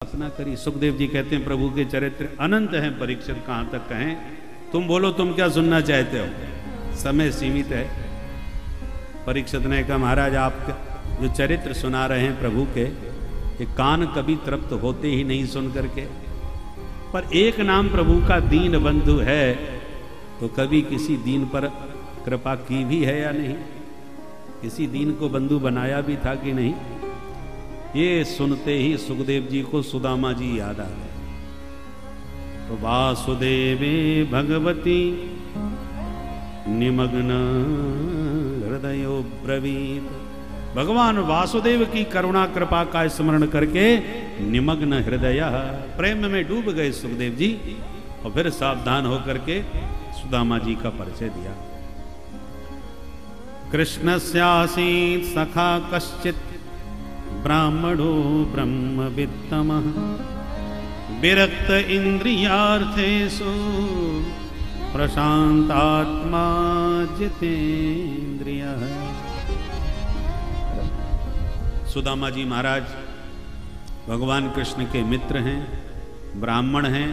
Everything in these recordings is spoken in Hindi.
स्थापना करी। सुखदेव जी कहते हैं प्रभु के चरित्र अनंत हैं, परीक्षित कहां तक कहें। तुम बोलो तुम क्या सुनना चाहते हो, समय सीमित है। परीक्षित ने कहा महाराज आप जो चरित्र सुना रहे हैं प्रभु के, ये कान कभी तृप्त होते ही नहीं सुन करके। पर एक नाम प्रभु का दीन बंधु है, तो कभी किसी दीन पर कृपा की भी है या नहीं, किसी दीन को बंधु बनाया भी था कि नहीं। ये सुनते ही सुखदेव जी को सुदामा जी याद आ गए। तो वासुदेवे भगवती निमग्न हृदयो ब्रवीत। भगवान वासुदेव की करुणा कृपा का स्मरण करके निमग्न हृदय, प्रेम में डूब गए सुखदेव जी। और फिर सावधान होकर के सुदामा जी का परिचय दिया। कृष्णस्यासीत् सखा कश्चित् ब्राह्मणो ब्रह्मवित्तमः विरक्त इंद्रियार्थेषु प्रशांतात्मा जितेन्द्रियः। सुदामा जी महाराज भगवान कृष्ण के मित्र हैं, ब्राह्मण हैं,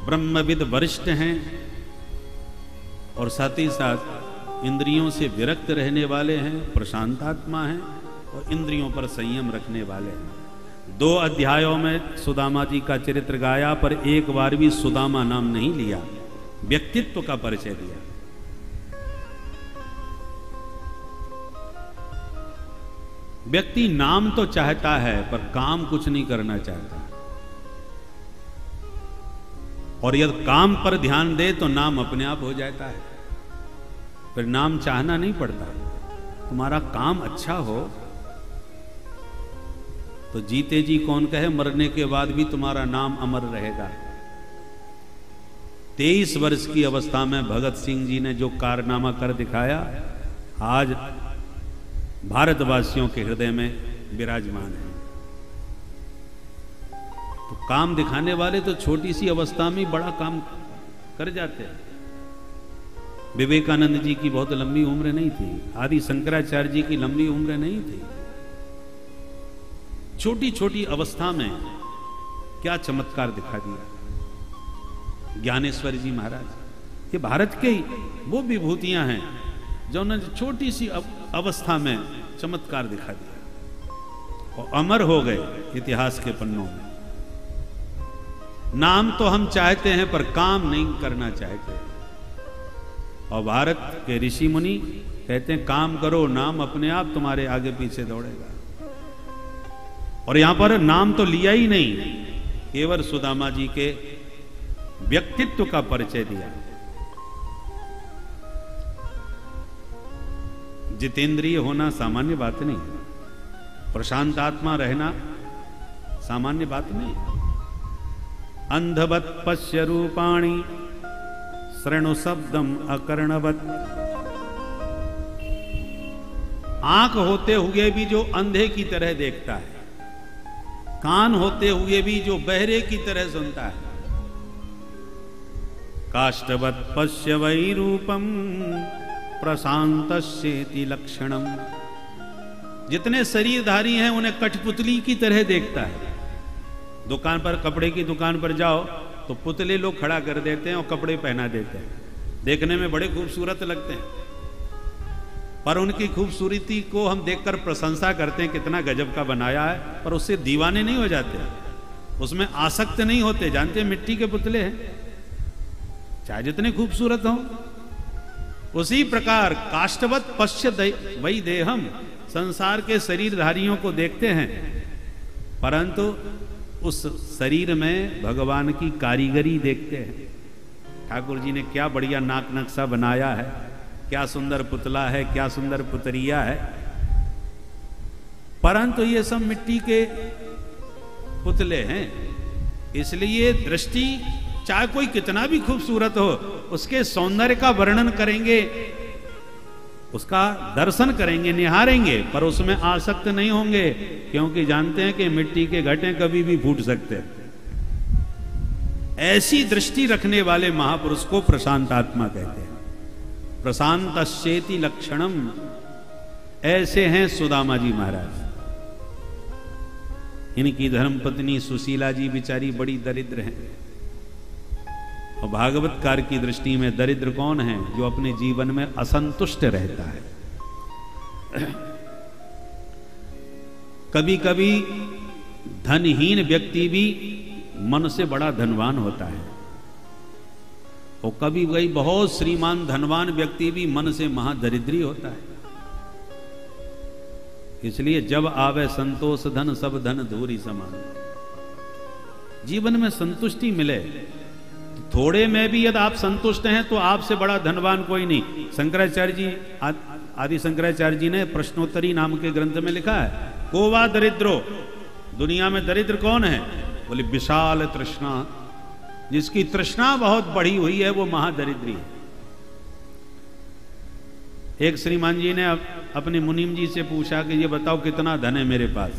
ब्रह्मविद वरिष्ठ हैं और साथ ही साथ इंद्रियों से विरक्त रहने वाले हैं, प्रशांतात्मा हैं और इंद्रियों पर संयम रखने वाले हैं। 2 अध्यायों में सुदामा जी का चरित्र गाया, पर एक बार भी सुदामा नाम नहीं लिया, व्यक्तित्व का परिचय दिया। व्यक्ति नाम तो चाहता है पर काम कुछ नहीं करना चाहता, और यदि काम पर ध्यान दे तो नाम अपने आप हो जाता है। फिर नाम चाहना नहीं पड़ता। तुम्हारा काम अच्छा हो तो जीते जी कौन कहे, मरने के बाद भी तुम्हारा नाम अमर रहेगा। 23 वर्ष की अवस्था में भगत सिंह जी ने जो कारनामा कर दिखाया, आज भारतवासियों के हृदय में विराजमान है। तो काम दिखाने वाले तो छोटी सी अवस्था में बड़ा काम कर जाते हैं। विवेकानंद जी की बहुत लंबी उम्र नहीं थी, आदि शंकराचार्य जी की लंबी उम्र नहीं थी। छोटी छोटी अवस्था में क्या चमत्कार दिखा दिया। ज्ञानेश्वर जी महाराज, ये भारत के ही वो विभूतियां हैं जो उन्होंने छोटी सी अवस्था में चमत्कार दिखा दिया और अमर हो गए इतिहास के पन्नों में। नाम तो हम चाहते हैं पर काम नहीं करना चाहते। और भारत के ऋषि मुनि कहते हैं काम करो, नाम अपने आप तुम्हारे आगे पीछे दौड़ेगा। और यहां पर नाम तो लिया ही नहीं, केवल सुदामा जी के व्यक्तित्व का परिचय दिया। जितेंद्रिय होना सामान्य बात नहीं, प्रशांत आत्मा रहना सामान्य बात नहीं। अंधवत पश्य रूपाणी शृणु शब्दम अकर्णवत। आंख होते हुए भी जो अंधे की तरह देखता है, कान होते हुए भी जो बहरे की तरह सुनता है। काष्ठवत पश्य वै रूपम प्रशांतस्येति लक्षणम। जितने शरीरधारी हैं उन्हें कठपुतली की तरह देखता है। दुकान पर, कपड़े की दुकान पर जाओ तो पुतले लोग खड़ा कर देते हैं और कपड़े पहना देते हैं, देखने में बड़े खूबसूरत लगते हैं, पर उनकी खूबसूरती को हम देखकर प्रशंसा करते हैं, कितना गजब का बनाया है, पर उससे दीवाने नहीं हो जाते, उसमें आसक्त नहीं होते। जानते हैं मिट्टी के पुतले हैं, चाहे जितने खूबसूरत हों। उसी प्रकार काष्ठवत पश्य वै देहम, संसार के शरीरधारियों को देखते हैं, परंतु उस शरीर में भगवान की कारीगरी देखते हैं। ठाकुर जी ने क्या बढ़िया नाक नक्शा बनाया है, क्या सुंदर पुतला है, क्या सुंदर पुतरिया है, परंतु ये सब मिट्टी के पुतले हैं। इसलिए दृष्टि चाहे कोई कितना भी खूबसूरत हो, उसके सौंदर्य का वर्णन करेंगे, उसका दर्शन करेंगे, निहारेंगे, पर उसमें आसक्त नहीं होंगे, क्योंकि जानते हैं कि मिट्टी के घटे कभी भी फूट सकते हैं। ऐसी दृष्टि रखने वाले महापुरुष को प्रशांत आत्मा कहते हैं। प्रशांतस्येति लक्षणम, ऐसे हैं सुदामा जी महाराज। इनकी धर्मपत्नी सुशीला जी बेचारी बड़ी दरिद्र हैं। और भागवतकार की दृष्टि में दरिद्र कौन है? जो अपने जीवन में असंतुष्ट रहता है। कभी कभी धनहीन व्यक्ति भी मन से बड़ा धनवान होता है, और कभी कभी बहुत श्रीमान धनवान व्यक्ति भी मन से महादरिद्री होता है। इसलिए जब आवे संतोष धन सब धन धूरी समान। जीवन में संतुष्टि मिले, तो थोड़े में भी यदि आप संतुष्ट हैं तो आपसे बड़ा धनवान कोई नहीं। शंकराचार्य जी, आदि शंकराचार्य जी ने प्रश्नोत्तरी नाम के ग्रंथ में लिखा है, कोवा दरिद्रो, दुनिया में दरिद्र कौन है? बोले विशाल तृष्णा, जिसकी तृष्णा बहुत बढ़ी हुई है वो महादरिद्री है। एक श्रीमान जी ने अपने मुनीम जी से पूछा कि ये बताओ कितना धन है मेरे पास।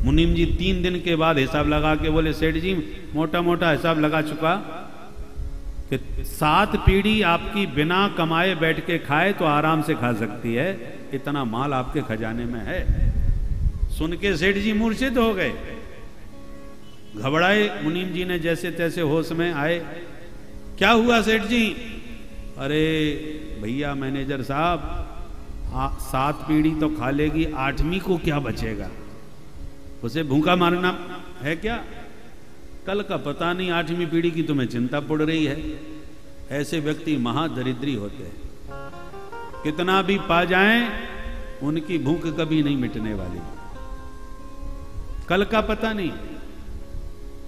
मुनीम जी 3 दिन के बाद हिसाब लगा के बोले, सेठ जी मोटा मोटा हिसाब लगा चुका कि 7 पीढ़ी आपकी बिना कमाए बैठ के खाए तो आराम से खा सकती है, इतना माल आपके खजाने में है। सुन के सेठ जी मूर्छित हो गए, घबराए। मुनीम जी ने जैसे तैसे होश में आए, क्या हुआ सेठ जी? अरे भैया मैनेजर साहब, 7 पीढ़ी तो खा लेगी, 8वीं को क्या बचेगा? उसे भूखा मारना है क्या? कल का पता नहीं, 8वीं पीढ़ी की तुम्हें चिंता पड़ रही है। ऐसे व्यक्ति महादरिद्री होते हैं। कितना भी पा जाएं, उनकी भूख कभी नहीं मिटने वाली। कल का पता नहीं,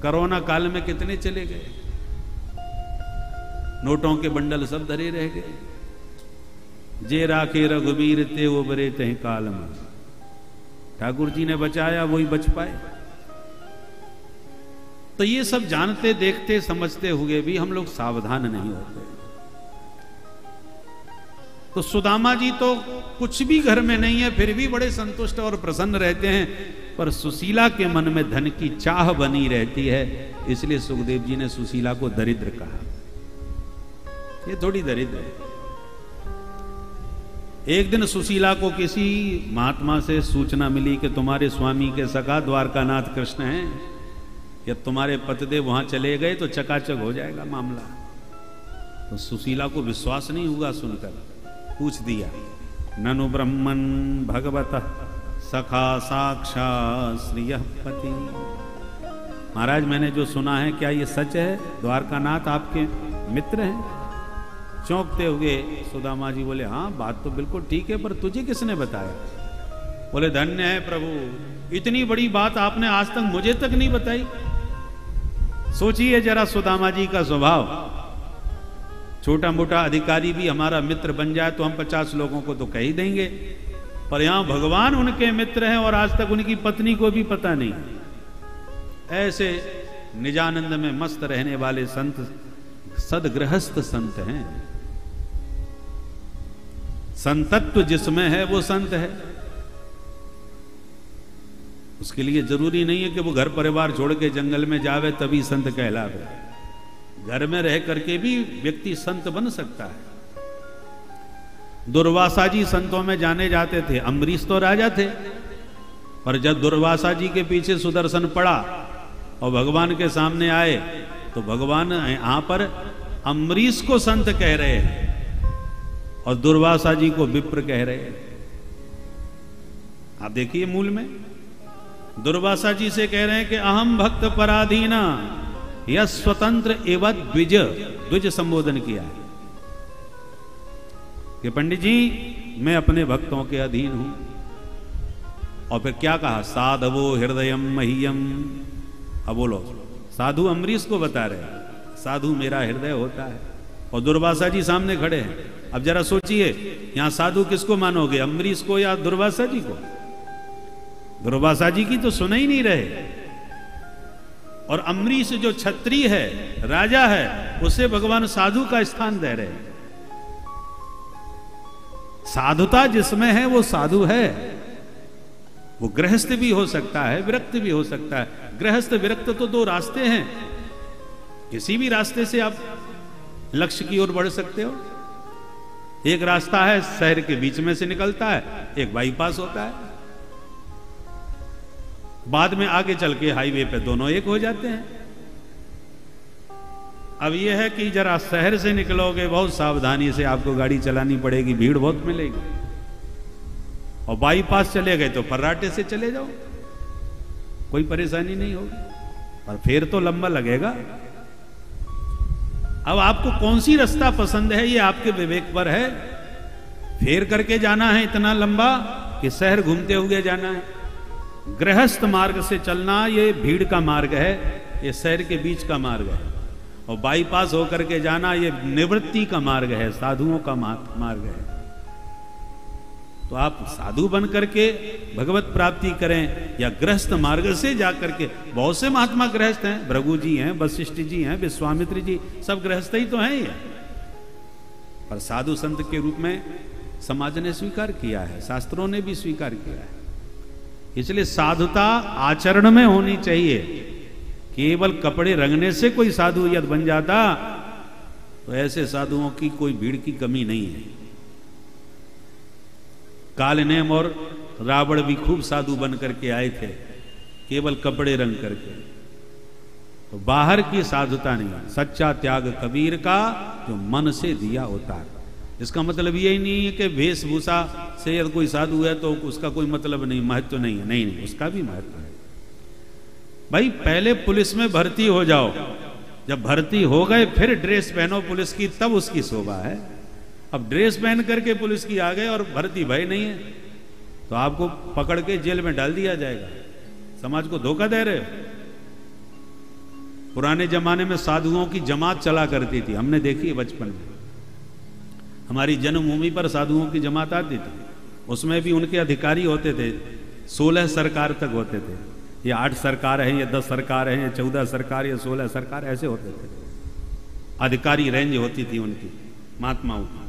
कोरोना काल में कितने चले गए, नोटों के बंडल सब धरे रह गए। जे राखे रघुबीर ते उबरे ते काल में, ठाकुर जी ने बचाया वही बच पाए। तो ये सब जानते देखते समझते हुए भी हम लोग सावधान नहीं होते। तो सुदामा जी तो कुछ भी घर में नहीं है, फिर भी बड़े संतुष्ट और प्रसन्न रहते हैं, पर सुशीला के मन में धन की चाह बनी रहती है। इसलिए सुखदेव जी ने सुशीला को दरिद्र कहा। ये थोड़ी दरिद्र है। एक दिन सुशीला को किसी महात्मा से सूचना मिली कि तुम्हारे स्वामी के सखा द्वारकानाथ कृष्ण हैं, या तुम्हारे पतिदेव वहां चले गए तो चकाचक हो जाएगा मामला। तो सुशीला को विश्वास नहीं हुआ, सुनकर पूछ दिया, ननु ब्रह्मन भगवत सखा साक्षात् श्रियः पति। महाराज मैंने जो सुना है क्या ये सच है? द्वारकानाथ आपके मित्र हैं? चौंकते हुए सुदामा जी बोले, हाँ बात तो बिल्कुल ठीक है, पर तुझे किसने बताया? बोले, धन्य है प्रभु, इतनी बड़ी बात आपने आज तक मुझे तक नहीं बताई। सोचिए जरा सुदामा जी का स्वभाव, छोटा मोटा अधिकारी भी हमारा मित्र बन जाए तो हम 50 लोगों को तो कह ही देंगे, पर यहां भगवान उनके मित्र हैं और आज तक उनकी पत्नी को भी पता नहीं। ऐसे निजानंद में मस्त रहने वाले संत सदगृहस्थ संत हैं। संतत्व जिसमें है वो संत है। उसके लिए जरूरी नहीं है कि वो घर परिवार छोड़ के जंगल में जावे तभी संत कहलावे। घर में रह करके भी व्यक्ति संत बन सकता है। दुर्वासा जी संतों में जाने जाते थे। अम्बरीश तो राजा थे, पर जब दुर्वासा जी के पीछे सुदर्शन पड़ा और भगवान के सामने आए तो भगवान यहां पर अम्बरीश को संत कह रहे हैं और दुर्वासा जी को विप्र कह रहे हैं। आप देखिए मूल में दुर्वासा जी से कह रहे हैं कि अहम भक्त पराधीना, यह स्वतंत्र एवं द्विज, द्विज संबोधन किया है कि पंडित जी मैं अपने भक्तों के अधीन हूं। और फिर क्या कहा, साधवो हृदयम मह्यम। अब बोलो, साधु अम्बरीश को बता रहे, साधु मेरा हृदय होता है, और दुर्वासा जी सामने खड़े हैं। अब जरा सोचिए, यहां साधु किसको मानोगे, अम्बरीश को या दुर्वासा जी को? दुर्वासा जी की तो सुन ही नहीं रहे। और अम्बरीश जो क्षत्रिय है, राजा है, उसे भगवान साधु का स्थान दे रहे हैं। साधुता जिसमें है वो साधु है। वो गृहस्थ भी हो सकता है, विरक्त भी हो सकता है। गृहस्थ विरक्त तो 2 रास्ते हैं, किसी भी रास्ते से आप लक्ष्य की ओर बढ़ सकते हो। एक रास्ता है शहर के बीच में से निकलता है, एक बाईपास होता है। बाद में आगे चल के हाईवे पे दोनों एक हो जाते हैं। अब यह है कि जरा शहर से निकलोगे बहुत सावधानी से आपको गाड़ी चलानी पड़ेगी, भीड़ बहुत मिलेगी। और बाईपास चले गए तो फर्राटे से चले जाओ, कोई परेशानी नहीं होगी, पर फिर तो लंबा लगेगा। अब आपको कौन सी रास्ता पसंद है ये आपके विवेक पर है। फेर करके जाना है इतना लंबा कि शहर घूमते हुए जाना है। गृहस्थ मार्ग से चलना ये भीड़ का मार्ग है, ये शहर के बीच का मार्ग है। और बाईपास होकर के जाना ये निवृत्ति का मार्ग है, साधुओं का मार्ग है। तो आप साधु बन करके भगवत प्राप्ति करें या गृहस्थ मार्ग से जाकर के। बहुत से महात्मा गृहस्थ हैं, भृगु जी हैं, वशिष्ठ जी हैं, विश्वामित्र जी, सब गृहस्थ ही तो हैं ये। पर साधु संत के रूप में समाज ने स्वीकार किया है, शास्त्रों ने भी स्वीकार किया है। इसलिए साधुता आचरण में होनी चाहिए। केवल कपड़े रंगने से कोई साधु यदि बन जाता तो ऐसे साधुओं की कोई भीड़ की कमी नहीं है। कालनेम और रावण भी खूब साधु बन करके आए थे, केवल कपड़े रंग करके। तो बाहर की साधुता नहीं, सच्चा त्याग कबीर का जो मन से दिया उतार। इसका मतलब यही नहीं है कि वेशभूषा से यदि कोई साधु है तो उसका कोई मतलब नहीं, महत्व नहीं है। नहीं, उसका भी महत्व है। भाई पहले पुलिस में भर्ती हो जाओ, जब भर्ती हो गए फिर ड्रेस पहनो पुलिस की, तब उसकी शोभा है। अब ड्रेस पहन करके पुलिस की आ गए और भर्ती भय नहीं है तो आपको पकड़ के जेल में डाल दिया जाएगा। समाज को धोखा दे रहे हो। पुराने जमाने में साधुओं की जमात चला करती थी, हमने देखी है बचपन में। हमारी जन्मभूमि पर साधुओं की जमात आती थी, उसमें भी उनके अधिकारी होते थे, 16 सरकार तक होते थे। ये 8 सरकार है, ये 10 सरकार है, ये 14 सरकार, ये 16 सरकार, ऐसे होते थे। अधिकारी रेंज होती थी उनकी, महात्माओं की।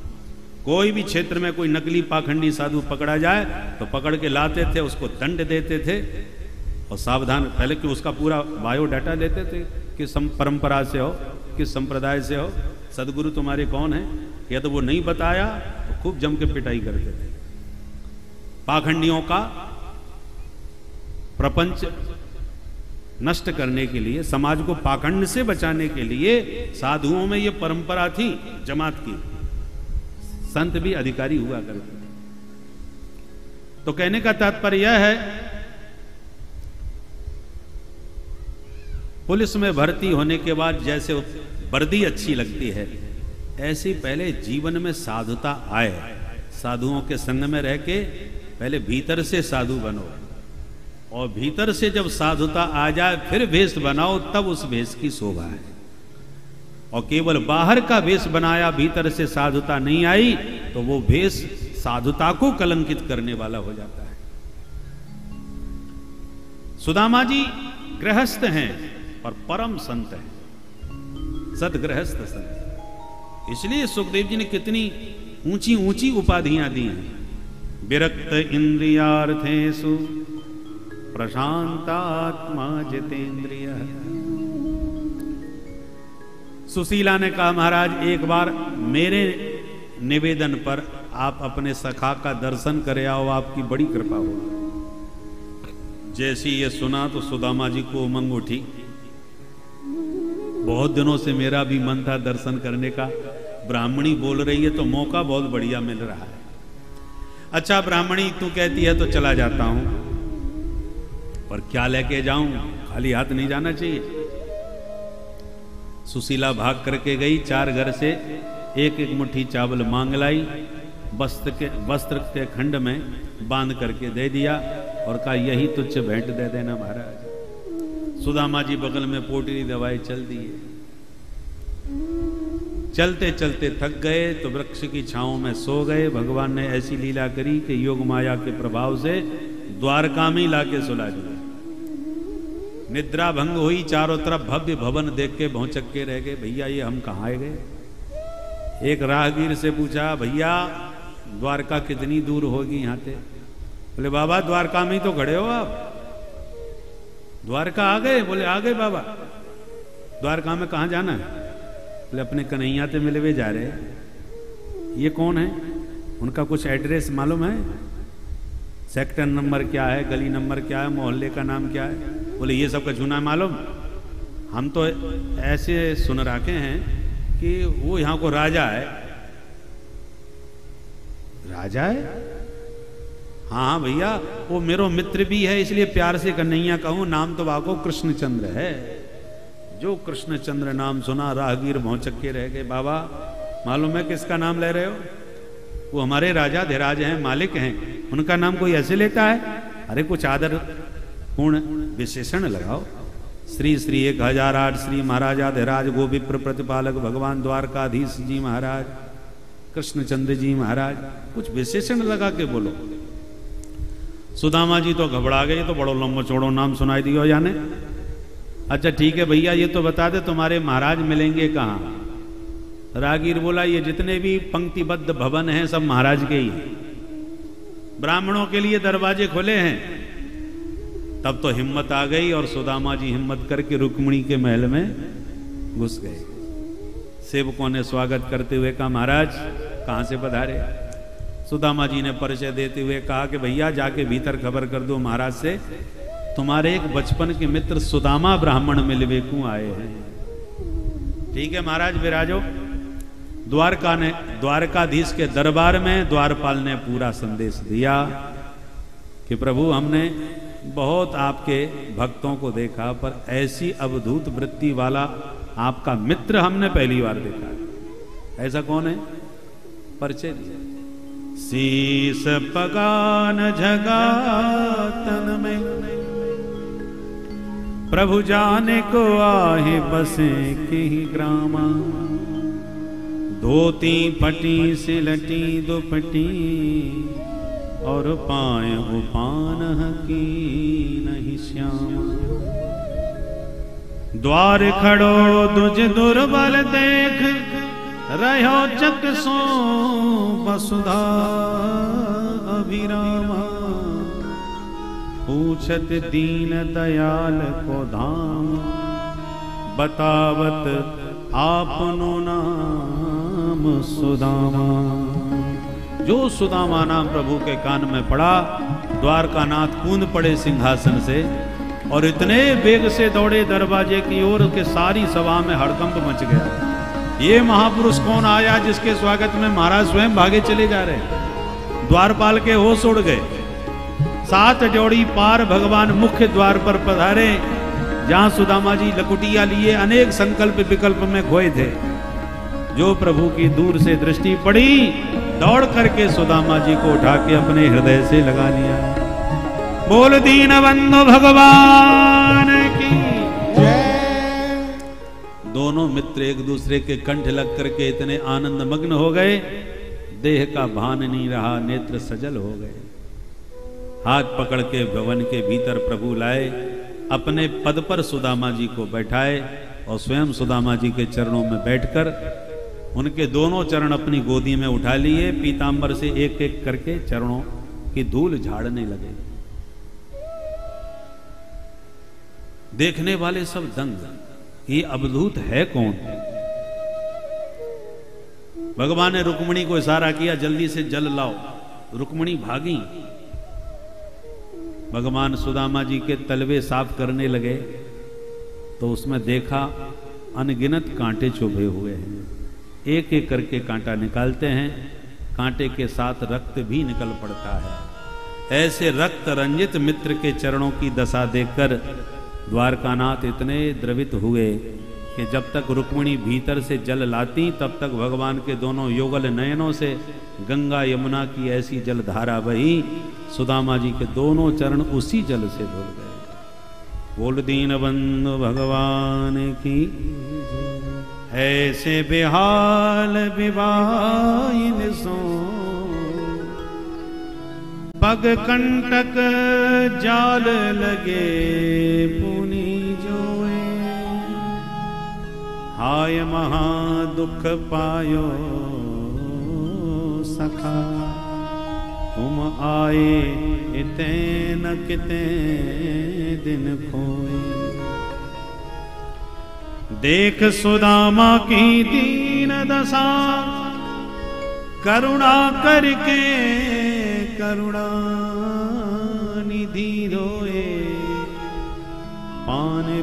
कोई भी क्षेत्र में कोई नकली पाखंडी साधु पकड़ा जाए तो पकड़ के लाते थे, उसको दंड देते थे। और सावधान, पहले कि उसका पूरा बायोडाटा लेते थे, किस परंपरा से हो, किस संप्रदाय से हो, सदगुरु तुम्हारे कौन है। यदि वो नहीं बताया तो खूब जम के पिटाई करते थे। पाखंडियों का प्रपंच नष्ट करने के लिए, समाज को पाखंड से बचाने के लिए साधुओं में ये परंपरा थी जमात की। संत भी अधिकारी हुआ करते थे। तो कहने का तात्पर्य यह है, पुलिस में भर्ती होने के बाद जैसे वर्दी अच्छी लगती है, ऐसी पहले जीवन में साधुता आए। साधुओं के संग में रह के पहले भीतर से साधु बनो, और भीतर से जब साधुता आ जाए फिर वेश बनाओ, तब उस वेश की शोभा है। और केवल बाहर का वेश बनाया, भीतर से साधुता नहीं आई, तो वो वेश साधुता को कलंकित करने वाला हो जाता है। सुदामा जी गृहस्थ हैं और परम संत हैं, सदगृहस्थ संत। इसलिए सुखदेव जी ने कितनी ऊंची ऊंची उपाधियां दी हैं। विरक्त इंद्रियार्थेषु प्रशांतात्मा जितेंद्रिय। सुशीला ने कहा, महाराज एक बार मेरे निवेदन पर आप अपने सखा का दर्शन करे आओ, आपकी बड़ी कृपा होगी। जैसी ये सुना तो सुदामा जी को उमंग उठी। बहुत दिनों से मेरा भी मन था दर्शन करने का, ब्राह्मणी बोल रही है तो मौका बहुत बढ़िया मिल रहा है। अच्छा ब्राह्मणी तू कहती है तो चला जाता हूं, पर क्या लेके जाऊं, खाली हाथ नहीं जाना चाहिए। सुशीला भाग करके गई, 4 घर से एक एक मुट्ठी चावल मांग लाई, वस्त्र के खंड में बांध करके दे दिया और कहा यही तुझे भेंट दे देना महाराज। सुदामा जी बगल में पोटली दवाई चल दिए। चलते चलते थक गए तो वृक्ष की छांव में सो गए। भगवान ने ऐसी लीला करी कि योग माया के प्रभाव से द्वारका में लाके सुला दिया। निद्रा भंग हुई, चारों तरफ भव्य भवन देख के भौचक के रह गए। भैया ये हम कहाँ गए। एक राहगीर से पूछा, भैया द्वारका कितनी दूर होगी यहाँ से। बोले बाबा द्वारका में ही तो खड़े हो आप, द्वारका आ गए। बोले आ गए बाबा। द्वारका में कहाँ जाना है। बोले अपने कन्हैया से मिलवे जा रहे। ये कौन है, उनका कुछ एड्रेस मालूम है। सेक्टर नंबर क्या है, गली नंबर क्या है, मोहल्ले का नाम क्या है? बोले ये सब का झूना मालूम। हम तो ऐसे सुन रखे हैं कि वो यहाँ को राजा है। राजा है? हाँ भैया, वो मेरो मित्र भी है, इसलिए प्यार से कन्हैया कहूं। नाम तो वाको कृष्णचंद्र है। जो कृष्णचंद्र नाम सुना राहगीर भौचक के रह गए। बाबा मालूम है किसका नाम ले रहे हो? वो हमारे राजा धीराज हैं, मालिक हैं, उनका नाम कोई ऐसे लेता है? अरे कुछ आदर पूर्ण विशेषण लगाओ। श्री श्री 1008 श्री महाराजा धीराज गोविप्र प्रतिपालक भगवान द्वारकाधीश जी महाराज, कृष्णचंद्र जी महाराज, कुछ विशेषण लगा के बोलो। सुदामा जी तो घबरा गए, तो बड़ो लंबो चौड़ो नाम सुनाई दियो जाने। अच्छा ठीक है भैया, ये तो बता दे तुम्हारे महाराज मिलेंगे कहाँ? रागीर बोला ये जितने भी पंक्तिबद्ध भवन हैं सब महाराज के ही हैं, ब्राह्मणों के लिए दरवाजे खुले हैं। तब तो हिम्मत आ गई और सुदामा जी हिम्मत करके रुक्मिणी के महल में घुस गए। सेवकों ने स्वागत करते हुए कहा महाराज कहां से पधारे? सुदामा जी ने परिचय देते हुए कहा कि भैया जाके भीतर खबर कर दो महाराज से, तुम्हारे एक बचपन के मित्र सुदामा ब्राह्मण मिलवे को आए हैं। ठीक है महाराज विराजो। द्वारकाधीश के दरबार में द्वारपाल ने पूरा संदेश दिया कि प्रभु हमने बहुत आपके भक्तों को देखा, पर ऐसी अवधूत वृत्ति वाला आपका मित्र हमने पहली बार देखा। ऐसा कौन है? परिचय दिया। शीस पगान झगा तन में, प्रभु जाने को आहे बसे के ही ग्रामा। धोती फटी सिलटी दुपटी, और पाए उपान की नहीं श्यामा। द्वार खड़ो दुज दुर्बल देख, रहो चक सो वसुधा अभिरामा। पूछत दीन दयाल को धाम, बतावत आपनो नाम सुदामा। जो सुदामा नाम प्रभु के कान में पड़ा, द्वारकानाथ कूद पड़े सिंहासन से और इतने वेग से दौड़े दरवाजे की ओर के सारी सभा में हड़कंप मच गया। ये महापुरुष कौन आया जिसके स्वागत में महाराज स्वयं भागे चले जा रहे? द्वारपाल के होश उड़ गए। 7 जोड़ी पार भगवान मुख्य द्वार पर पधारे, जहां सुदामा जी लकुटिया लिए अनेक संकल्प विकल्प में खोए थे। जो प्रभु की दूर से दृष्टि पड़ी, दौड़ करके सुदामा जी को उठा के अपने हृदय से लगा लिया। बोल दीन बंधु भगवान की जय। दोनों मित्र एक दूसरे के कंठ लग करके इतने आनंद मग्न हो गए, देह का भान नहीं रहा, नेत्र सजल हो गए। हाथ पकड़ के भवन के भीतर प्रभु लाए, अपने पद पर सुदामा जी को बैठाए और स्वयं सुदामा जी के चरणों में बैठकर उनके दोनों चरण अपनी गोदी में उठा लिए। पीतांबर से एक एक करके चरणों की धूल झाड़ने लगे। देखने वाले सब दंग, ये अवधूत है कौन? भगवान ने रुक्मिणी को इशारा किया, जल्दी से जल लाओ। रुक्मिणी भागी। भगवान सुदामा जी के तलवे साफ करने लगे तो उसमें देखा अनगिनत कांटे चुभे हुए हैं। एक एक करके कांटा निकालते हैं, कांटे के साथ रक्त भी निकल पड़ता है। ऐसे रक्त रंजित मित्र के चरणों की दशा देखकर द्वारकानाथ इतने द्रवित हुए कि जब तक रुक्मिणी भीतर से जल लाती तब तक भगवान के दोनों युगल नयनों से गंगा यमुना की ऐसी जलधारा बही, सुदामा जी के दोनों चरण उसी जल से धुल गए। बोल दीन बंधु भगवान की। ऐसे बेहाल विवाहिन सो, पग कंटक जाल लगे पुनि जोए। हाय महा दुख पायो सखा, तुम आए इते न किते दिन खोए। देख सुदामा की दीन दशा, करुणा करके करुणा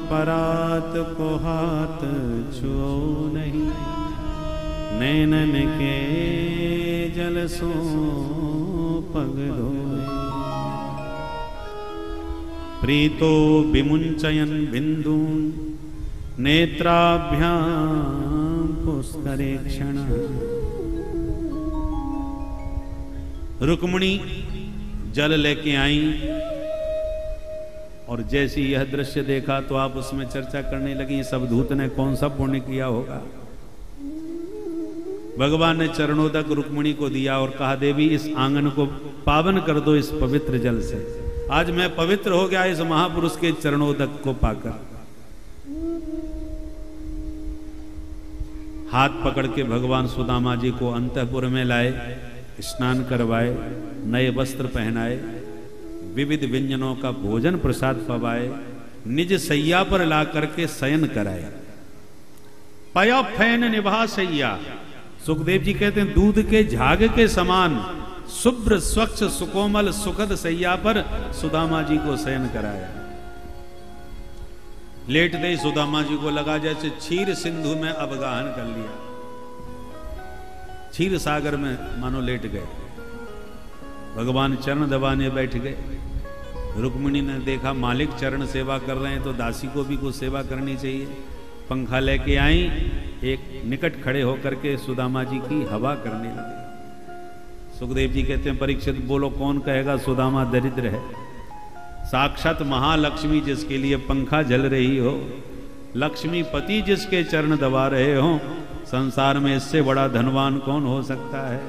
परात को हाथ छुओ नहीं, नैनन के जल सो पग धोए। प्रीतो विमुंचयन बिंदून नेत्राभ्याम पुष्करे क्षण। रुक्मिणी जल लेके आई और जैसे यह दृश्य देखा तो आप उसमें चर्चा करने लगी, सब धूत ने कौन सा पुण्य किया होगा। भगवान ने चरणोदक रुक्मिणी को दिया और कहा, देवी इस आंगन को पावन कर दो इस पवित्र जल से। आज मैं पवित्र हो गया इस महापुरुष के चरणोदक को पाकर। हाथ पकड़ के भगवान सुदामा जी को अंतःपुर में लाए, स्नान करवाए, नए वस्त्र पहनाए, विविध व्यंजनों का भोजन प्रसाद पवाए, निज सैया पर ला करके शयन कराए। पया फैन निभा सैया, सुखदेव जी कहते हैं दूध के झाग के समान शुभ्र स्वच्छ सुकोमल सुखद सैया पर सुदामा जी को शयन कराया। लेटते ही सुदामा जी को लगा जैसे क्षीर सिंधु में अवगाहन कर लिया, क्षीर सागर में मानो लेट गए। भगवान चरण दबाने बैठ गए। रुक्मिणी ने देखा मालिक चरण सेवा कर रहे हैं तो दासी को भी कुछ सेवा करनी चाहिए। पंखा लेके आई, एक निकट खड़े होकर के सुदामा जी की हवा करने लगे। सुखदेव जी कहते हैं, परीक्षित बोलो कौन कहेगा सुदामा दरिद्र है। साक्षात महालक्ष्मी जिसके लिए पंखा जल रही हो, लक्ष्मी पति जिसके चरण दबा रहे हो, संसार में इससे बड़ा धनवान कौन हो सकता है।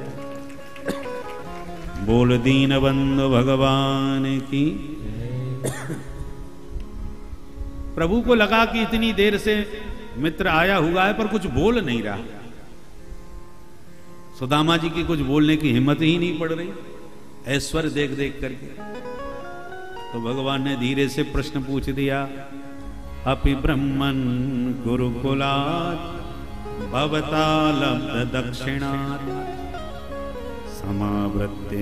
बोल दीन बंधु भगवान की। प्रभु को लगा कि इतनी देर से मित्र आया हुआ है पर कुछ बोल नहीं रहा। सुदामा जी की कुछ बोलने की हिम्मत ही नहीं पड़ रही ऐश्वर्य देख देख करके। तो भगवान ने धीरे से प्रश्न पूछ दिया, अपि ब्रह्मन् गुरुकुलात् भवता लब्ध दक्षिणात् समावृत्तेन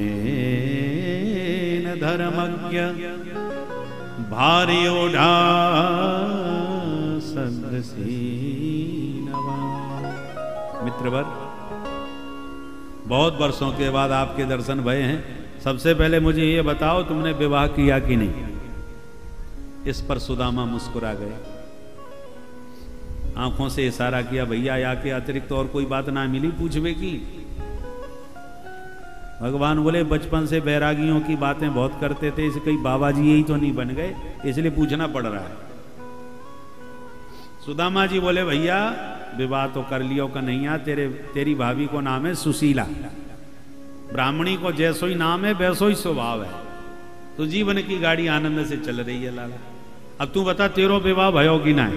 धर्मज्ञ भार्योढ़ा सदृशी नवा। मित्रवर, बहुत वर्षों के बाद आपके दर्शन भये हैं। सबसे पहले मुझे ये बताओ तुमने विवाह किया कि नहीं। इस पर सुदामा मुस्कुरा गए, आंखों से इशारा किया, भैया या के अतिरिक्त और कोई बात ना मिली पूछवे की। भगवान बोले, बचपन से बैरागियों की बातें बहुत करते थे, इसे कहीं बाबा जी यही तो नहीं बन गए, इसलिए पूछना पड़ रहा है। सुदामा जी बोले, भैया विवाह तो कर लियो कन्हैया, तेरी भाभी को नाम है सुशीला। ब्राह्मणी को जैसो ही नाम है वैसो ही स्वभाव है, तो जीवन की गाड़ी आनंद से चल रही है लाला। अब तू बता तेरो विवाह भयो कि ना।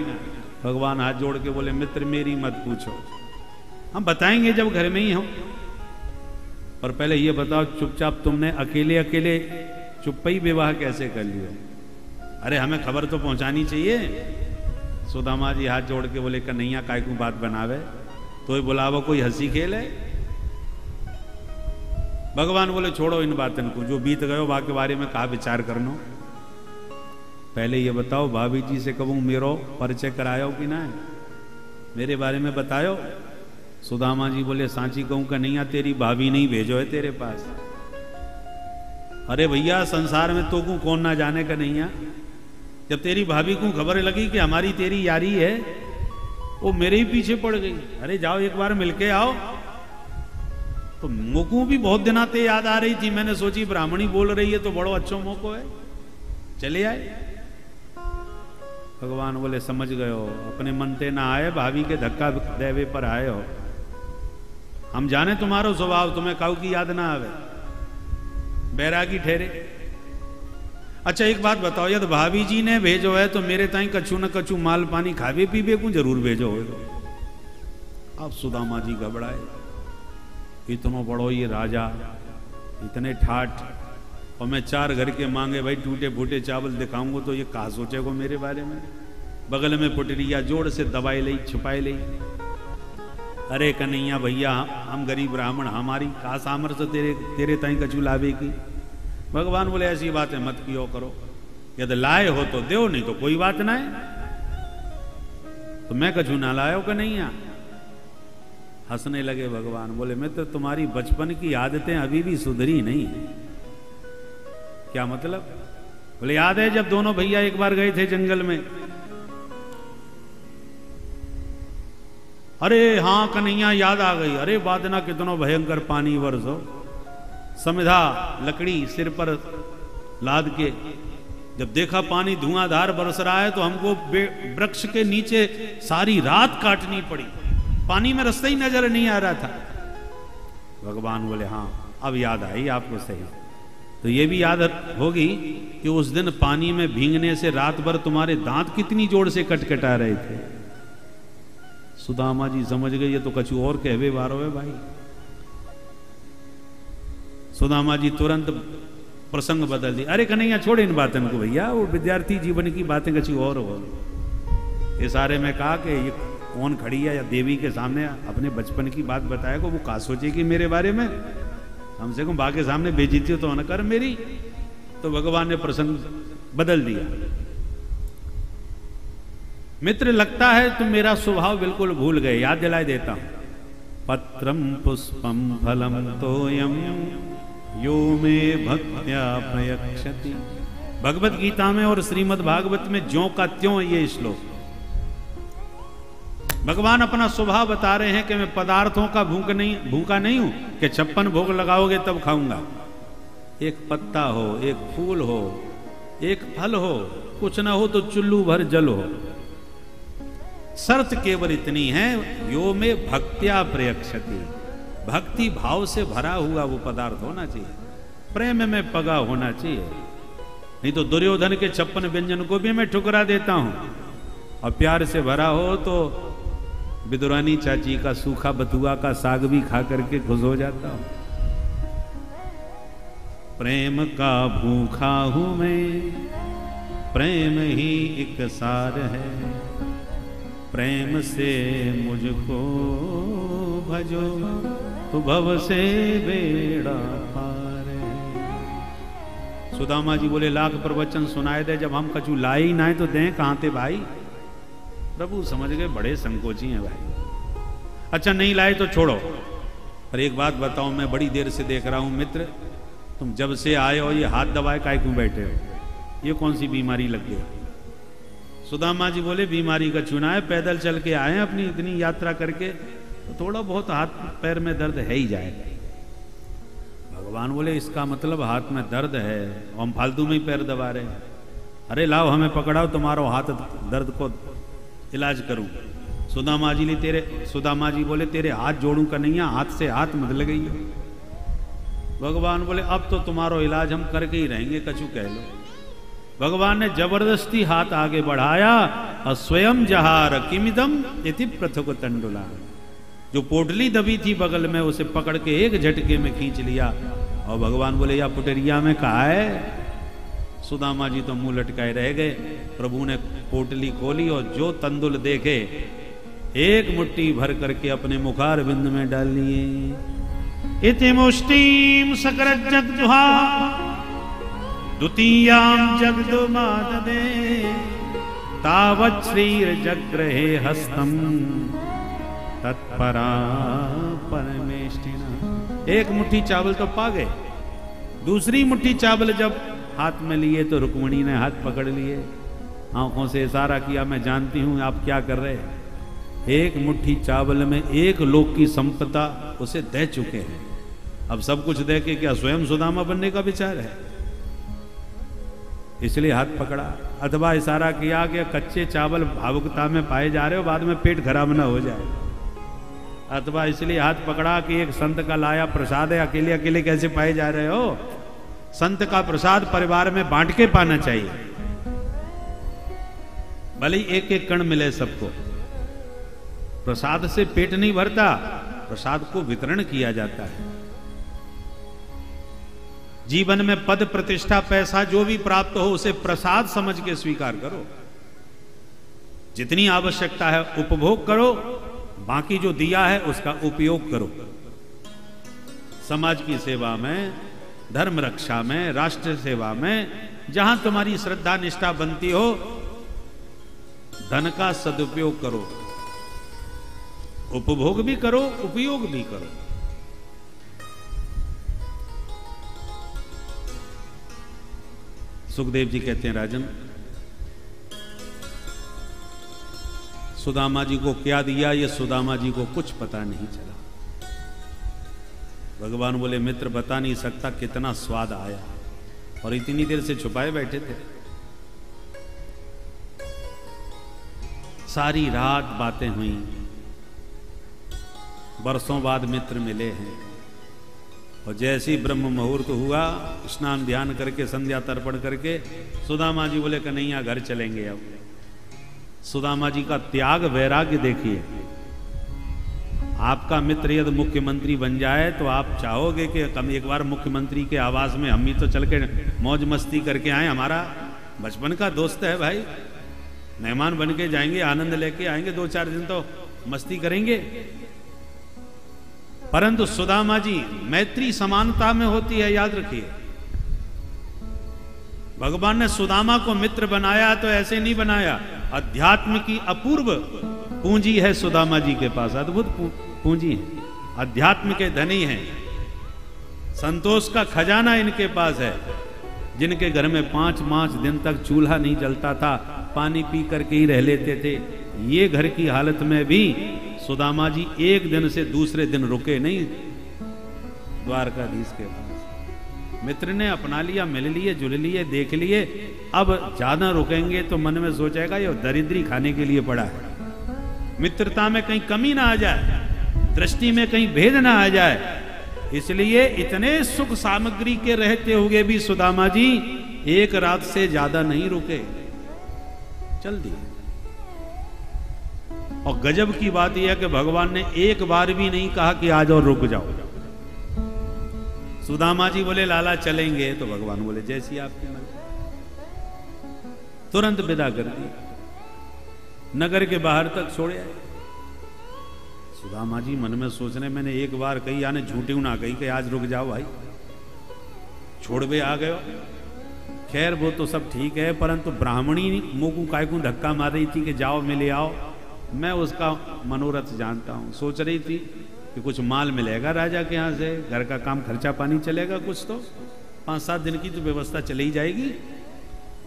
भगवान हाथ जोड़ के बोले, मित्र मेरी मत पूछो, हम बताएंगे जब घर में ही हो। पर पहले ये बताओ, चुपचाप तुमने अकेले अकेले चुप ही विवाह कैसे कर लिया। अरे हमें खबर तो पहुंचानी चाहिए। सुदामा जी हाथ जोड़ के बोले, कन्हैया काय को बात बनावे, तो ही बुलावो कोई हंसी खेल है। भगवान बोले, छोड़ो इन बातों को, जो बीत गयो बा के बारे में कहा विचार करनो। पहले ये बताओ, भाभी जी से कहूं मेरो परिचय करायो कि ना, मेरे बारे में बतायो। सुदामा जी बोले, सांची कहूं कन्हैया, तेरी भाभी नहीं भेजो है तेरे पास। अरे भैया संसार में तो को कौन ना जाने कन्हैया। जब तेरी भाभी को खबर लगी कि हमारी तेरी यारी है, वो मेरे ही पीछे पड़ गई। अरे जाओ एक बार मिलके आओ। तो मोको भी बहुत दिन आते याद आ रही थी, मैंने सोची ब्राह्मणी बोल रही है तो बड़ो अच्छो मौको है, चले आए। भगवान बोले, समझ गए हो, अपने मनते ना आए, भाभी के धक्का देवे पर आए हो। हम जाने तुम्हारो स्वभाव, तुम्हें काऊ की याद ना आवे, बैरागी ठहरे। अच्छा एक बात बताओ, यदि भाभी जी ने भेजो है तो मेरे ताई कछु न कछु माल पानी खावे पीवे को जरूर भेजो हो। अब सुदामा जी घबराए, इतनो बड़ो ये राजा, इतने ठाठ, और मैं 4 घर के मांगे भाई टूटे फूटे चावल दिखाऊंगा तो ये कहा सोचेगो मेरे बारे में। बगल में पुटरिया जोड़ से दवाई ली छुपाई ली। अरे कन्हैया भैया, हम गरीब ब्राह्मण, हमारी का सामर्थ्य तेरे ताई कछु लावे की। भगवान बोले, ऐसी बातें मत कियो करो, यदि लाए हो तो दो, नहीं तो कोई बात ना है। तो मैं कछु ना लायो कि नहीं आ। हंसने लगे भगवान, बोले मित्र तुम्हारी बचपन की आदतें अभी भी सुधरी नहीं है। क्या मतलब? बोले याद है जब दोनों भैया एक बार गए थे जंगल में? अरे हाँ कन्हैया याद आ गई। अरे बादना कितना भयंकर पानी बरसो, समिधा लकड़ी सिर पर लाद के जब देखा पानी धुआंधार बरस रहा है तो हमको वृक्ष के नीचे सारी रात काटनी पड़ी, पानी में रास्ता ही नजर नहीं आ रहा था। भगवान बोले हाँ अब याद आई आपको सही। तो ये भी याद होगी कि उस दिन पानी में भीगने से रात भर तुम्हारे दांत कितनी जोर से कटकटा रहे थे। सुदामा जी समझ गए ये तो कछु और कहवे बारो है भाई। सुदामा जी तुरंत प्रसंग बदल दी। अरे कन्हैया छोड़े इन बातों को भैया, वो विद्यार्थी जीवन की बातें कछु और हो। ये सारे में कहा कि ये कौन खड़ी है या देवी के सामने अपने बचपन की बात बताया को वो का सोचेगी मेरे बारे में, हमसे को बा के सामने बेइज्जती तो न कर मेरी। तो भगवान ने प्रसंग बदल दिया। मित्र लगता है तुम मेरा स्वभाव बिल्कुल भूल गए, याद दिलाई देता हूं। पत्रम पुष्पम फलम तोयम यो में भक्त्या प्रयक्षति। भगवत गीता में और श्रीमद् भागवत में ज्यों का त्यों ये श्लोक। भगवान अपना स्वभाव बता रहे हैं कि मैं पदार्थों का भूखा नहीं हूं कि 56 भोग लगाओगे तब खाऊंगा। एक पत्ता हो, एक फूल हो, एक फल हो, कुछ ना हो तो चुल्लू भर जल हो। शर्त केवल इतनी है यो में भक्त्या प्रयक्षति, भक्ति भाव से भरा हुआ वो पदार्थ होना चाहिए, प्रेम में पगा होना चाहिए। नहीं तो दुर्योधन के 56 व्यंजन को भी मैं ठुकरा देता हूं और प्यार से भरा हो तो विदुरानी चाची का सूखा बथुआ का साग भी खा करके खुश हो जाता हूं। प्रेम का भूखा हूं मैं, प्रेम ही एक सार है, प्रेम से मुझको भजो तो भव से बेड़ा पार है। सुदामा जी बोले लाख प्रवचन सुनाए दे, जब हम कछु लाए ही ना है तो दें कहां थे भाई। प्रभु समझ गए बड़े संकोची हैं भाई। अच्छा नहीं लाए तो छोड़ो, पर एक बात बताओ, मैं बड़ी देर से देख रहा हूं मित्र, तुम जब से आए हो ये हाथ दबाए काय क्यों बैठे हो, ये कौन सी बीमारी लग गई? सुदामा जी बोले बीमारी का चुना है, पैदल चल के आए अपनी इतनी यात्रा करके तो थोड़ा बहुत हाथ पैर में दर्द है ही जाएगा। भगवान बोले इसका मतलब हाथ में दर्द है और हम फालतू में ही पैर दबा रहे हैं। अरे लाओ हमें पकड़ाओ, तुम्हारा हाथ दर्द को इलाज करूं। सुदामा जी बोले तेरे हाथ जोड़ू का नहीं है, हाथ से हाथ मत लगई। भगवान बोले अब तो तुम्हारा इलाज हम करके ही रहेंगे, कछु कह लो। भगवान ने जबरदस्ती हाथ आगे बढ़ाया और स्वयं जहार किमिदम इति पृथुक तंडुला, जो पोटली दबी थी बगल में उसे पकड़ के एक झटके में खींच लिया। और भगवान बोले या पुटरिया में कहा है। सुदामा जी तो मुंह लटकाए रह गए। प्रभु ने पोटली खोली और जो तंदुल देखे एक मुट्ठी भर करके अपने मुखार बिंद में डाल लिए। इति मुष्टिम सकरत जगजुहा द्वितीयाम जगदुमाददे तावत् श्रीर जग्रहे हस्तम तत्परा परमेष्टिना। एक मुट्ठी चावल तो पा गए, दूसरी मुट्ठी चावल जब हाथ में लिए तो रुक्मिणी ने हाथ पकड़ लिए, आंखों से इशारा किया मैं जानती हूं आप क्या कर रहे हैं। एक मुट्ठी चावल में एक लोक की संपदा उसे दे चुके हैं, अब सब कुछ दे के क्या स्वयं सुदामा बनने का विचार है? इसलिए हाथ पकड़ा, अथवा इशारा किया कि कच्चे चावल भावुकता में पाए जा रहे हो, बाद में पेट खराब ना हो जाए। अथवा इसलिए हाथ पकड़ा कि एक संत का लाया प्रसाद है, अकेले अकेले कैसे पाए जा रहे हो? संत का प्रसाद परिवार में बांट के पाना चाहिए, भले एक एक कण मिले सबको। प्रसाद से पेट नहीं भरता, प्रसाद को वितरण किया जाता है। जीवन में पद प्रतिष्ठा पैसा जो भी प्राप्त हो उसे प्रसाद समझ के स्वीकार करो। जितनी आवश्यकता है उपभोग करो, बाकी जो दिया है उसका उपयोग करो। समाज की सेवा में, धर्म रक्षा में, राष्ट्र सेवा में, जहां तुम्हारी श्रद्धा निष्ठा बनती हो धन का सदुपयोग करो, उपभोग भी करो, उपयोग भी करो। सुखदेव जी कहते हैं, राजन सुदामा जी को क्या दिया ये सुदामा जी को कुछ पता नहीं चला। भगवान बोले, मित्र बता नहीं सकता कितना स्वाद आया, और इतनी देर से छुपाए बैठे थे। सारी रात बातें हुई, बरसों बाद मित्र मिले हैं, और जैसे ही ब्रह्म मुहूर्त हुआ, स्नान ध्यान करके संध्या तर्पण करके सुदामा जी बोले, कन्हैया घर चलेंगे। अब सुदामा जी का त्याग वैराग्य देखिए। आपका मित्र यदि मुख्यमंत्री बन जाए तो आप चाहोगे कि कम एक बार मुख्यमंत्री के आवास में हम ही तो चल के मौज मस्ती करके आए, हमारा बचपन का दोस्त है भाई, मेहमान बन के जाएंगे, आनंद लेके आएंगे, 2-4 दिन तो मस्ती करेंगे। परंतु सुदामा जी, मैत्री समानता में होती है, याद रखिए। भगवान ने सुदामा को मित्र बनाया तो ऐसे नहीं बनाया, अध्यात्म की अपूर्व पूंजी है सुदामा जी के पास, अद्भुत पूंजी है, अध्यात्म के धनी हैं, संतोष का खजाना इनके पास है। जिनके घर में 5-5 दिन तक चूल्हा नहीं जलता था, पानी पी करके ही रह लेते थे, ये घर की हालत में भी सुदामा जी एक दिन से दूसरे दिन रुके नहीं द्वारकाधीश के पास। मित्र ने अपना लिया, मिल लिए, जुल लिए, देख लिए, अब ज्यादा रुकेंगे तो मन में सोचेगा ये दरिद्री खाने के लिए पड़ा है। मित्रता में कहीं कमी ना आ जाए, दृष्टि में कहीं भेद ना आ जाए, इसलिए इतने सुख सामग्री के रहते हुए भी सुदामा जी एक रात से ज्यादा नहीं रुके, चल दिए। और गजब की बात यह है कि भगवान ने एक बार भी नहीं कहा कि आज और रुक जाओ। सुदामा जी बोले, लाला चलेंगे, तो भगवान बोले, जैसी आपकी मर्जी। तुरंत विदा कर दिया, नगर के बाहर तक छोड़े आए। सुदामा जी मन में सोच रहे, मैंने एक बार कही, यानी झूठी ना कही कि आज रुक जाओ भाई, छोड़वे आ गए। खैर वो तो सब ठीक है, परंतु ब्राह्मणी मुंह को काय को धक्का मार रही थी कि जाओ मिले आओ। मैं उसका मनोरथ जानता हूं, सोच रही थी कि कुछ माल मिलेगा राजा के यहाँ से, घर का काम खर्चा पानी चलेगा, कुछ तो 5-7 दिन की तो व्यवस्था चली जाएगी,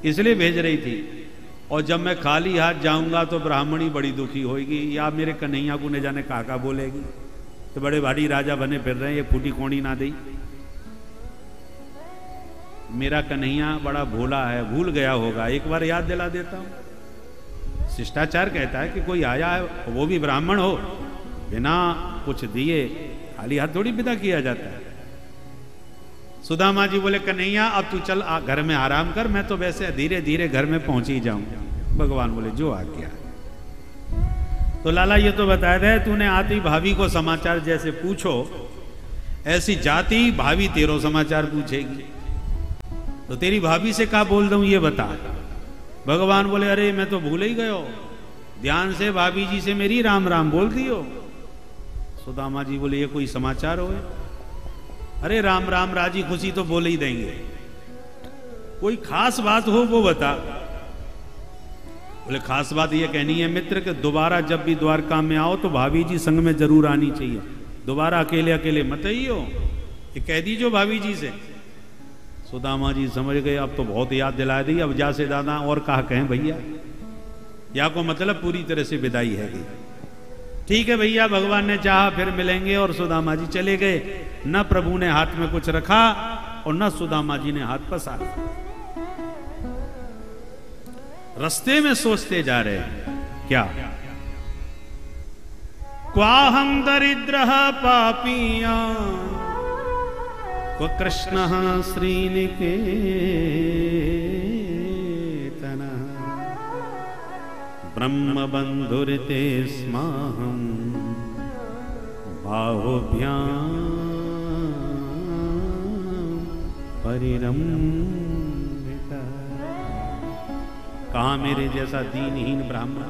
इसलिए भेज रही थी। और जब मैं खाली हाथ जाऊंगा तो ब्राह्मणी बड़ी दुखी होगी, या मेरे कन्हैया को न जाने काका बोलेगी, तो बड़े भारी राजा बने फिर रहे हैं, ये फूटी कोणी ना दी। मेरा कन्हैया बड़ा भोला है, भूल गया होगा, एक बार याद दिला देता हूं। शिष्टाचार कहता है कि कोई आया है, वो भी ब्राह्मण हो, बिना कुछ दिए खाली हाथ थोड़ी विदा किया जाता है। सुदामा जी बोले, कन्हैया अब तू चल घर में आराम कर, मैं तो वैसे धीरे धीरे घर में पहुंच ही जाऊं। भगवान बोले, जो आ गया। तो लाला ये तो बताया था, तूने आती भाभी को समाचार जैसे पूछो, ऐसी जाती भाभी तेरो समाचार पूछेगी, तो तेरी भाभी से क्या बोल दूं ये बता। भगवान बोले, अरे मैं तो भूल ही गयो, ध्यान से भाभी जी से मेरी राम राम बोल दियो। सुदामा जी बोले, ये कोई समाचार हो? अरे राम राम राजी खुशी तो बोल ही देंगे, कोई खास बात हो वो बता। बोले, खास बात ये कहनी है मित्र कि दोबारा जब भी द्वारका में आओ तो भाभी जी संग में जरूर आनी चाहिए, दोबारा अकेले अकेले मत आइयो, ये कह दीजिए भाभी जी से। सुदामा जी समझ गए, अब तो बहुत याद दिला दी, अब जा से दादा और कहा कहें भैया, या को मतलब पूरी तरह से विदाई है गई। ठीक है भैया, भगवान ने चाहा फिर मिलेंगे, और सुदामा जी चले गए। न प्रभु ने हाथ में कुछ रखा और न सुदामा जी ने हाथ पसारा, रास्ते में सोचते जा रहे हैं क्या, क्वाहं दरिद्र पापिया क्व कृष्ण श्रीनिकेतन ब्रह्म बंधुरिते स्माहं बाहुभ्यां परिरम्यता। कहाँ मेरे जैसा दीनहीन ब्राह्मण,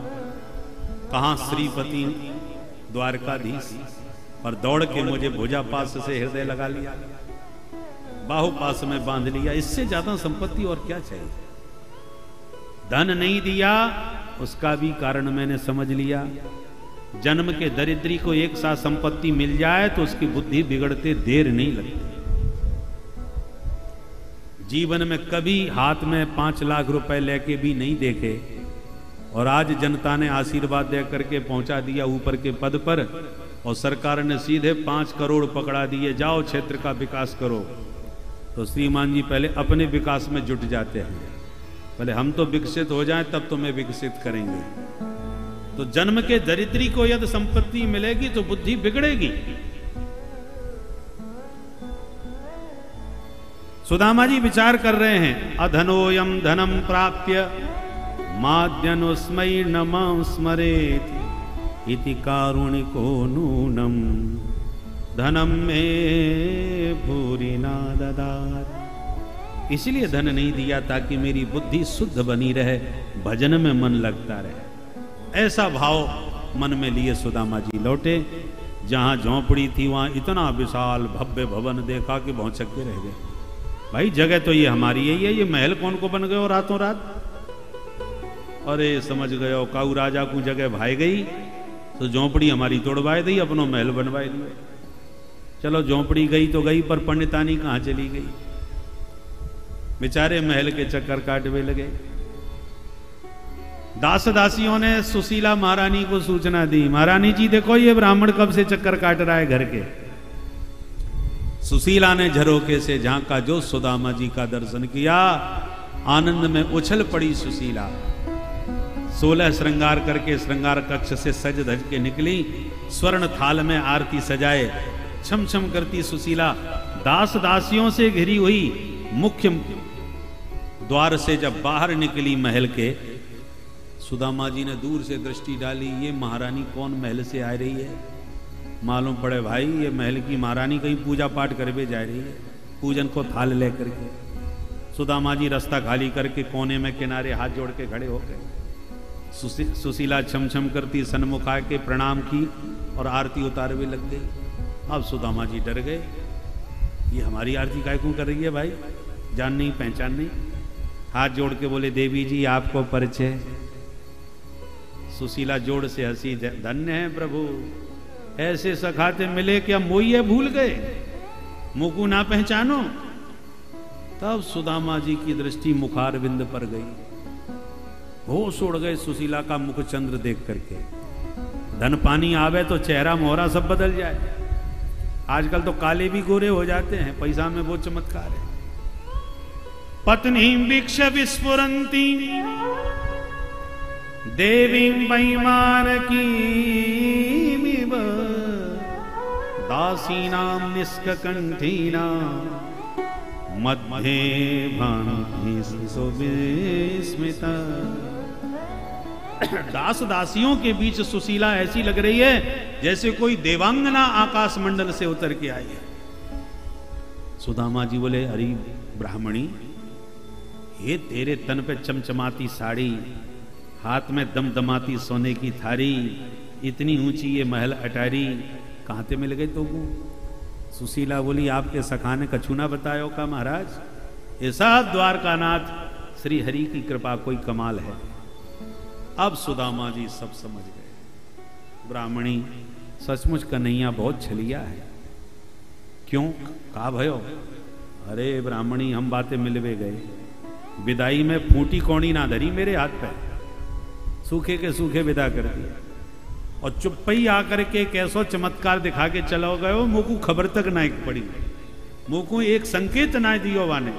कहाँ श्रीपति द्वारकाधीश, पर दौड़ के मुझे भुजा पास से हृदय लगा लिया, बाहु पास में बांध लिया। इससे ज्यादा संपत्ति और क्या चाहिए? धन नहीं दिया, उसका भी कारण मैंने समझ लिया। जन्म के दरिद्री को एक साथ संपत्ति मिल जाए तो उसकी बुद्धि बिगड़ते देर नहीं लगती। जीवन में कभी हाथ में 5 लाख रुपए लेके भी नहीं देखे, और आज जनता ने आशीर्वाद दे करके पहुंचा दिया ऊपर के पद पर, और सरकार ने सीधे 5 करोड़ पकड़ा दिए, जाओ क्षेत्र का विकास करो। तो श्रीमान जी पहले अपने विकास में जुट जाते हैं, पहले हम तो विकसित हो जाएं तब तुम्हें विकसित करेंगे। तो जन्म के दरिद्री को यदि संपत्ति मिलेगी तो बुद्धि बिगड़ेगी। सुदामा जी विचार कर रहे हैं, अधनोयम धनम प्राप्य माद्यनुस्मयी नमः स्मरेत इति कारुणिको नूनम धनम में भूरि ना ददार। इसलिए धन नहीं दिया ताकि मेरी बुद्धि शुद्ध बनी रहे, भजन में मन लगता रहे। ऐसा भाव मन में लिए सुदामा जी लौटे। जहां झोंपड़ी थी वहां इतना विशाल भव्य भवन देखा कि भौंचक के रह गए। भाई जगह तो ये हमारी ही है, ये महल कौन को बन गए रातों रात। अरे समझ गए, काऊ राजा को जगह भाई गई तो झोंपड़ी हमारी तोड़वाए दी, अपनो महल बनवाए दिए। चलो झोंपड़ी गई तो गई, पर पंडितानी कहां चली गई। बेचारे महल के चक्कर काटवे लगे। दास दासियों ने सुशीला महारानी को सूचना दी, महारानी जी देखो ये ब्राह्मण कब से चक्कर काट रहा है घर के। सुशीला ने झरोके से झांका, जो सुदामा जी का दर्शन किया, आनंद में उछल पड़ी सुशीला। 16 श्रृंगार करके श्रृंगार कक्ष से सज धज के निकली, स्वर्ण थाल में आरती सजाए छम छम करती सुशीला दास दासियों से घिरी हुई मुख्य द्वार से जब बाहर निकली महल के, सुदामा जी ने दूर से दृष्टि डाली, ये महारानी कौन महल से आ रही है। मालूम पड़े भाई ये महल की महारानी कहीं पूजा पाठ करके जा रही है, पूजन को थाल लेकर के। सुदामा जी रास्ता खाली करके कोने में किनारे हाथ जोड़ के खड़े हो गए। सुशीला छम छम करती सन्मुख आके प्रणाम की और आरती उतारवे लग गई। अब सुदामा जी डर गए, ये हमारी आरती काय क्यों कर रही है भाई, जान नहीं पहचान नहीं। हाथ जोड़ के बोले, देवी जी आपको परिचय। सुशीला जोड़ से हंसी, धन्य है प्रभु, ऐसे सखाते मिले क्या मोइये भूल गए, मुकु ना पहचानो। तब सुदामा जी की दृष्टि मुखारविंद पर गई, होश उड़ गए सुशीला का मुख चंद्र देख करके। धन पानी आवे तो चेहरा मोहरा सब बदल जाए। आजकल तो काले भी गोरे हो जाते हैं, पैसा में वो चमत्कार है। पत्नी वीक्ष विस्फुरंती देवी बैमान की दासीनाम निष्कंठीना मध्य भांति सुविस्मिता। दास दासियों के बीच सुशीला ऐसी लग रही है जैसे कोई देवांगना आकाश मंडल से उतर के आई है। सुदामा जी बोले, अरे ब्राह्मणी, ये तेरे तन पे चमचमाती साड़ी, हाथ में दमदमाती सोने की थारी, इतनी ऊंची ये महल अटारी, कहां ते मिल गई तो वो। सुशीला बोली, आपके सखा ने कछु ना बतायो का महाराज। ऐसा द्वारकानाथ श्री हरि की कृपा कोई कमाल है। अब सुदामा जी सब समझ गए, ब्राह्मणी सचमुच कन्हैया बहुत छलिया है। क्यों का भयो? अरे ब्राह्मणी हम बातें मिलवे गए, विदाई में फूटी कौड़ी ना धरी मेरे हाथ पे, सूखे के सूखे विदा कर दिया, और चुप्पी आकर के कैसो चमत्कार दिखा के चलो गए। मुँह को खबर तक ना पड़ी, मुँह को एक संकेत ना दियो वाने।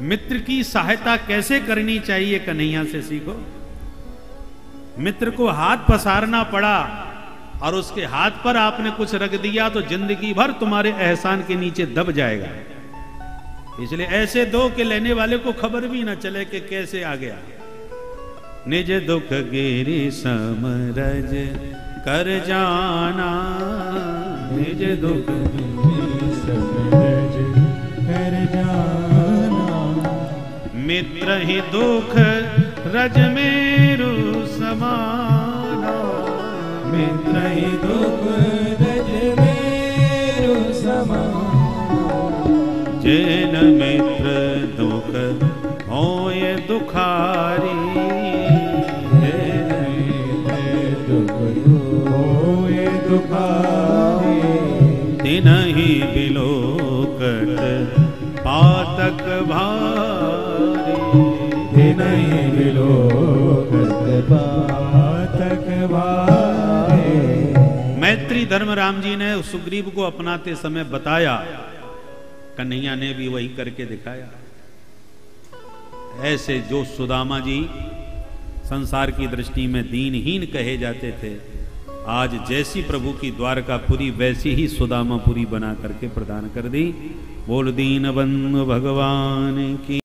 मित्र की सहायता कैसे करनी चाहिए कन्हैया से सीखो। मित्र को हाथ पसारना पड़ा और उसके हाथ पर आपने कुछ रख दिया तो जिंदगी भर तुम्हारे एहसान के नीचे दब जाएगा। इसलिए ऐसे दो के लेने वाले को खबर भी ना चले कि कैसे आ गया। निज दुख गिरी समरज कर जाना, निज दुख गिरी समरज कर जाना, मित्र ही दुख रज मेरु समाना, मित्र ही दुख रज मेरु समाना, जैन मित्र दुख होए दुखारी, पातक भारी नहीं विलोकत पातक भारी। मैत्री धर्म राम जी ने सुग्रीव को अपनाते समय बताया, कन्हैया ने भी वही करके दिखाया। ऐसे जो सुदामा जी संसार की दृष्टि में दीनहीन कहे जाते थे, आज जैसी प्रभु की द्वारकापुरी वैसी ही सुदामापुरी बना करके प्रदान कर दी। बोल दीन बंधु भगवान की।